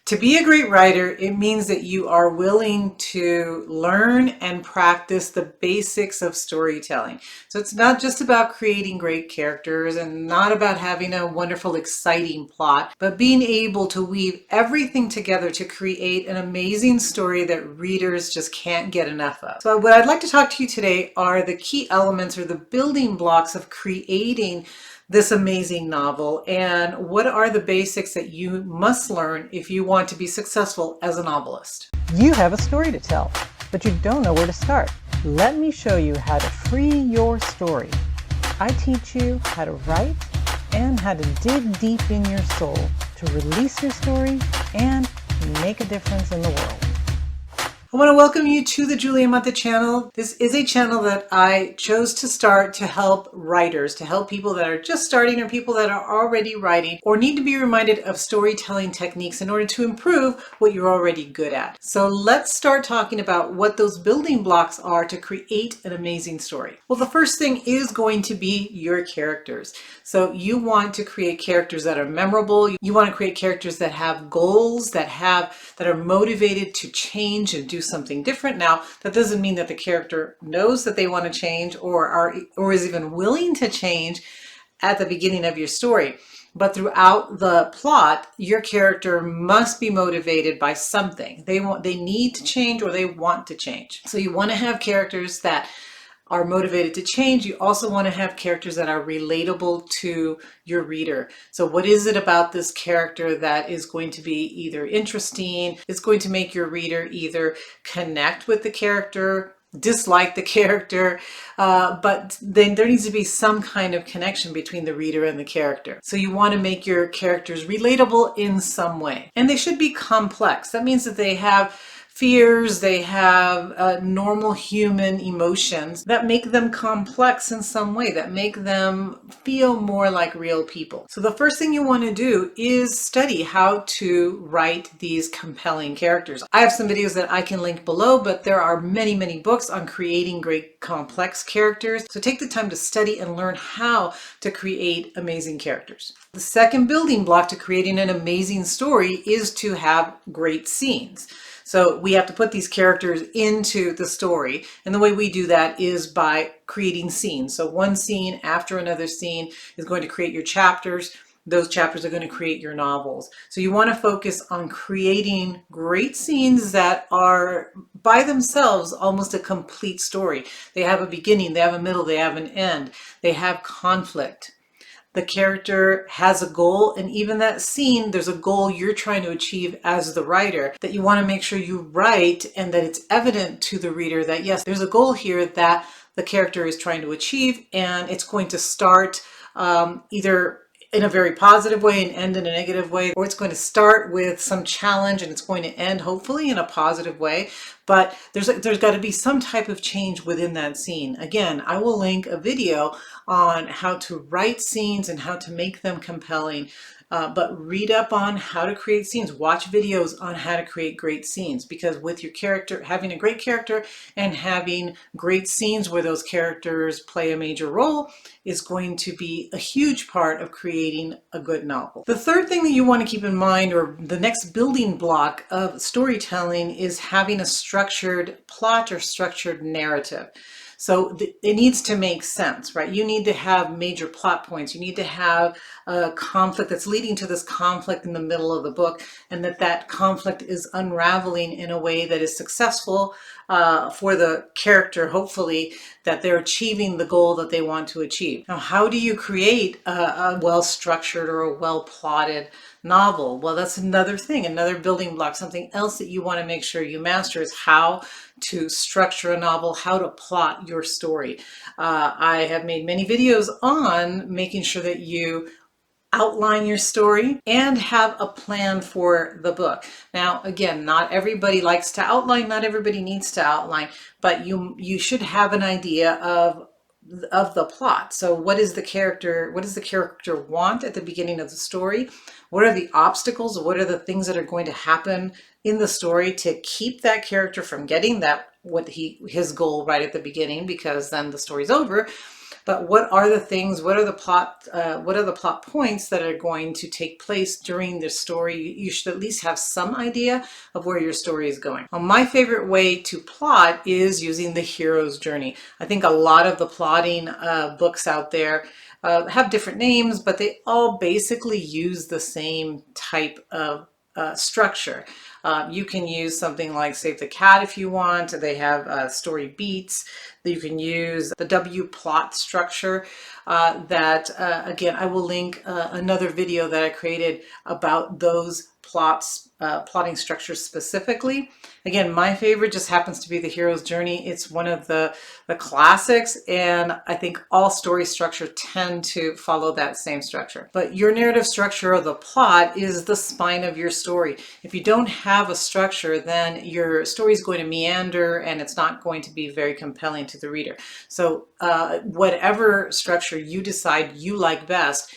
To be a great writer, it means that you are willing to learn and practice the basics of storytelling. So it's not just about creating great characters and not about having a wonderful, exciting plot, but being able to weave everything together to create an amazing story that readers just can't get enough of. So what I'd like to talk to you today are the key elements or the building blocks of creating this amazing novel, and what are the basics that you must learn if you want to be successful as a novelist. You have a story to tell, but you don't know where to start. Let me show you how to free your story. I teach you how to write and how to dig deep in your soul to release your story and make a difference in the world. I want to welcome you to the Julia Mata channel. This is a channel that I chose to start to help writers, to help people that are just starting or people that are already writing or need to be reminded of storytelling techniques in order to improve what you're already good at. So let's start talking about what those building blocks are to create an amazing story. Well, the first thing is going to be your characters. So you want to create characters that are memorable. You want to create characters that have goals, that are motivated to change and do something different. Now, that doesn't mean that the character knows that they want to change or is even willing to change at the beginning of your story. But throughout the plot, your character must be motivated by something. They need to change or they want to change. So you want to have characters that are motivated to change. You also want to have characters that are relatable to your reader. So what is it about this character that is going to be either interesting, it's going to make your reader either connect with the character, dislike the character, but then there needs to be some kind of connection between the reader and the character. So you want to make your characters relatable in some way. And they should be complex. That means that they have fears, they have normal human emotions that make them complex in some way, that make them feel more like real people. So the first thing you want to do is study how to write these compelling characters. I have some videos that I can link below, but there are many, many books on creating great complex characters. So take the time to study and learn how to create amazing characters. The second building block to creating an amazing story is to have great scenes. So we have to put these characters into the story. And the way we do that is by creating scenes. So one scene after another scene is going to create your chapters. Those chapters are going to create your novels. So you want to focus on creating great scenes that are by themselves almost a complete story. They have a beginning, they have a middle, they have an end. They have conflict. The character has a goal, and even that scene, there's a goal you're trying to achieve as the writer that you want to make sure you write and that it's evident to the reader that yes, there's a goal here that the character is trying to achieve, and it's going to start either in a very positive way and end in a negative way, or it's going to start with some challenge and it's going to end hopefully in a positive way. But there's got to be some type of change within that scene. Again, I will link a video on how to write scenes and how to make them compelling. But read up on how to create scenes. Watch videos on how to create great scenes, because with your character, having a great character and having great scenes where those characters play a major role is going to be a huge part of creating a good novel. The third thing that you want to keep in mind, or the next building block of storytelling, is having a structured plot or structured narrative. So it needs to make sense, right? You need to have major plot points. You need to have a conflict that's leading to this conflict in the middle of the book, and that conflict is unraveling in a way that is successful for the character, hopefully, that they're achieving the goal that they want to achieve. Now, how do you create a well-structured or a well-plotted novel? Well, that's another thing, another building block. Something else that you want to make sure you master is how to structure a novel, how to plot your story. I have made many videos on making sure that you outline your story and have a plan for the book. Now, again, not everybody likes to outline, not everybody needs to outline, but you should have an idea of the plot. So what does the character want at the beginning of the story? What are the obstacles? What are the things that are going to happen in the story to keep that character from getting his goal right at the beginning, because then the story's over. but what are the things, what are the plot points that are going to take place during the story? You should at least have some idea of where your story is going. Well, my favorite way to plot is using the hero's journey. I think a lot of the plotting books out there have different names, but they all basically use the same type of structure. You can use something like Save the Cat if you want. They have story beats. You can use the W plot structure that, again, I will link another video that I created about those plotting structures specifically. Again, my favorite just happens to be the hero's journey. It's one of the classics, and I think all story structure tend to follow that same structure. But your narrative structure of the plot is the spine of your story. If you don't have a structure, then your story is going to meander and it's not going to be very compelling to the reader. So whatever structure you decide you like best,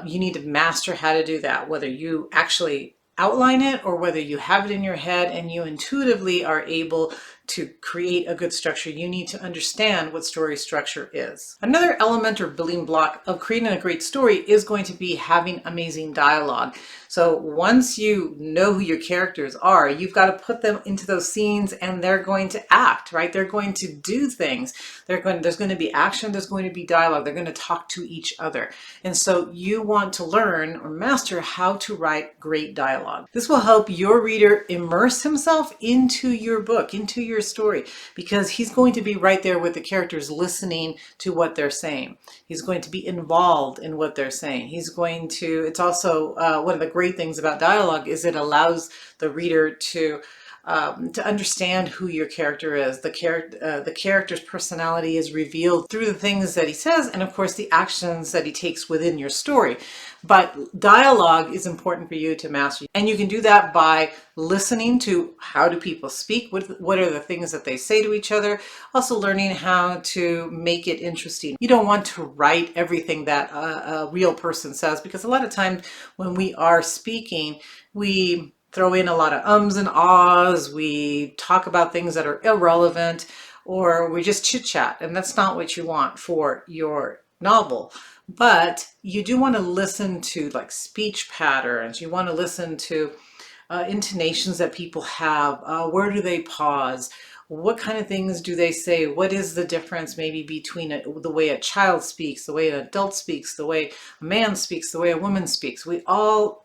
you need to master how to do that, whether you actually outline it or whether you have it in your head and you intuitively are able to create a good structure. You need to understand what story structure is. Another element or building block of creating a great story is going to be having amazing dialogue. So once you know who your characters are, you've got to put them into those scenes and they're going to act, right? They're going to do things. There's going to be action, there's going to be dialogue, they're going to talk to each other. And so you want to learn or master how to write great dialogue. This will help your reader immerse himself into your book, into your story, because he's going to be right there with the characters listening to what they're saying. He's going to be involved in what they're saying. It's also one of the great things about dialogue is it allows the reader to understand who your character is. The character's personality is revealed through the things that he says and of course the actions that he takes within your story. But dialogue is important for you to master. And you can do that by listening to how do people speak, what are the things that they say to each other, also learning how to make it interesting. You don't want to write everything that a real person says, because a lot of times when we are speaking, we throw in a lot of ums and ahs, we talk about things that are irrelevant, or we just chit chat, and that's not what you want for your novel. But you do want to listen to like speech patterns. You want to listen to intonations that people have. Where do they pause? What kind of things do they say? What is the difference maybe between the way a child speaks, the way an adult speaks, the way a man speaks, the way a woman speaks? We all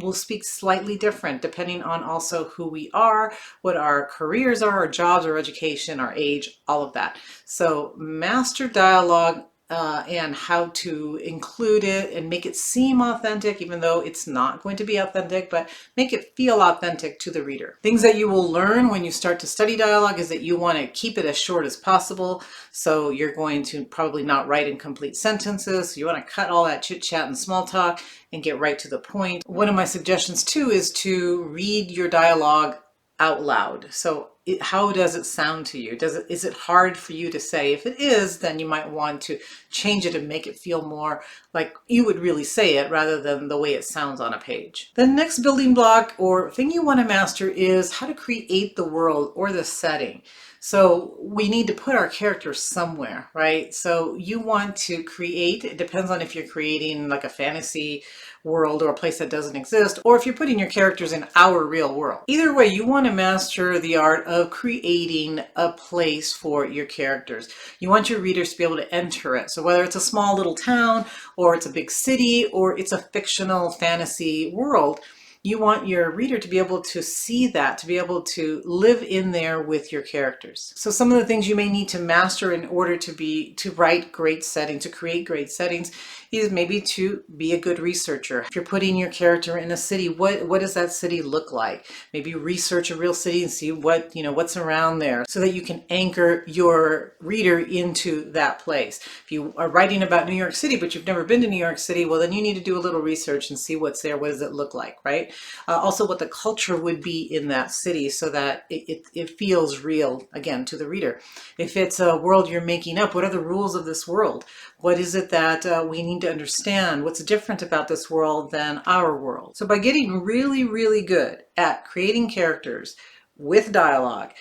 will speak slightly different depending on also who we are, what our careers are, our jobs, our education, our age, all of that. So master dialogue and how to include it and make it seem authentic, even though it's not going to be authentic, but make it feel authentic to the reader. Things that you will learn when you start to study dialogue is that you want to keep it as short as possible. So you're going to probably not write in complete sentences. So you want to cut all that chit chat and small talk and get right to the point. One of my suggestions too is to read your dialogue out loud. So how does it sound to you? Is it hard for you to say? If it is, then you might want to change it and make it feel more like you would really say it rather than the way it sounds on a page. The next building block or thing you want to master is how to create the world or the setting. So we need to put our characters somewhere, right? So you want to create, it depends on if you're creating like a fantasy world or a place that doesn't exist, or if you're putting your characters in our real world. Either way, you want to master the art of creating a place for your characters. You want your readers to be able to enter it. So whether it's a small little town, or it's a big city, or it's a fictional fantasy world, you want your reader to be able to see that, to be able to live in there with your characters. So some of the things you may need to master in order to write great settings, to create great settings, is maybe to be a good researcher. If you're putting your character in a city, what does that city look like? Maybe research a real city and see what's around there so that you can anchor your reader into that place. If you are writing about New York City, but you've never been to New York City, well, then you need to do a little research and see what's there. What does it look like, right? Also what the culture would be in that city so that it feels real, again, to the reader. If it's a world you're making up, what are the rules of this world? What is it that we need to understand? What's different about this world than our world? So by getting really, really good at creating characters with dialogue,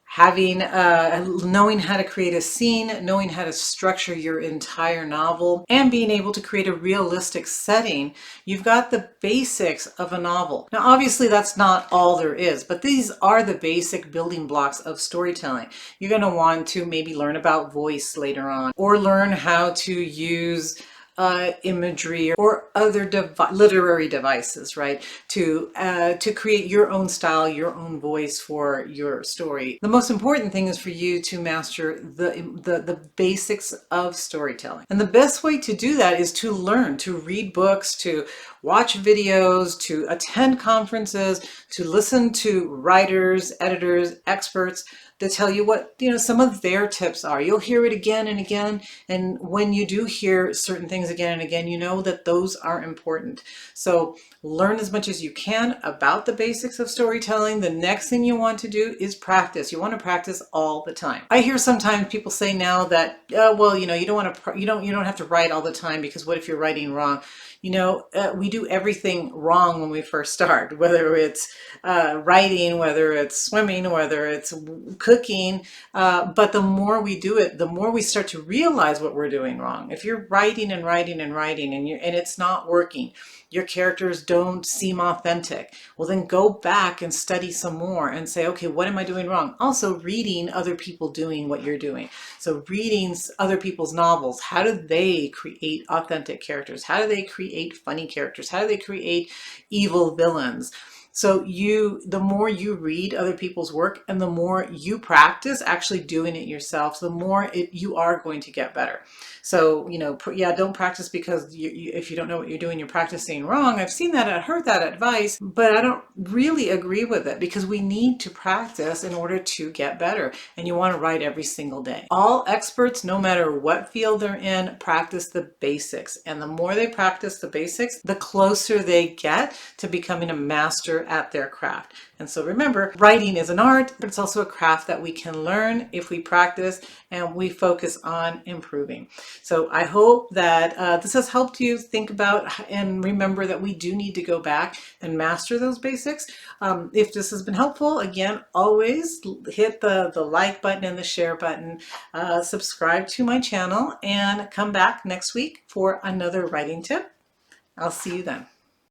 having knowing how to create a scene, knowing how to structure your entire novel, and being able to create a realistic setting, you've got the basics of a novel. Now, obviously, that's not all there is, but these are the basic building blocks of storytelling. You're going to want to maybe learn about voice later on, or learn how to use imagery or other literary devices, right? To create your own style, your own voice for your story. The most important thing is for you to master the basics of storytelling. And the best way to do that is to learn, to read books, to watch videos, to attend conferences, to listen to writers, editors, experts to tell you what, some of their tips are. You'll hear it again and again. And when you do hear certain things again and again, you know that those are important. So learn as much as you can about the basics of storytelling. The next thing you want to do is practice. You want to practice all the time. I hear sometimes people say now that, well, you don't want to, you don't have to write all the time, because what if you're writing wrong? We do everything wrong when we first start, whether it's writing, whether it's swimming, whether it's cooking. But the more we do it, the more we start to realize what we're doing wrong. If you're writing and writing and writing and it's not working, your characters don't seem authentic, well, then go back and study some more and say, okay, what am I doing wrong? Also, reading other people doing what you're doing. So reading other people's novels, how do they create authentic characters? How do they create funny characters? How do they create evil villains? So the more you read other people's work and the more you practice actually doing it yourself, the more you are going to get better. So, yeah, don't practice because if you don't know what you're doing, you're practicing wrong. I've seen that, I've heard that advice, but I don't really agree with it, because we need to practice in order to get better. And you want to write every single day. All experts, no matter what field they're in, practice the basics. And the more they practice the basics, the closer they get to becoming a master at their craft. And so remember, writing is an art, but it's also a craft that we can learn if we practice and we focus on improving. So I hope that this has helped you think about and remember that we do need to go back and master those basics. If this has been helpful, again, always hit the like button and the share button, subscribe to my channel, and come back next week for another writing tip. I'll see you then.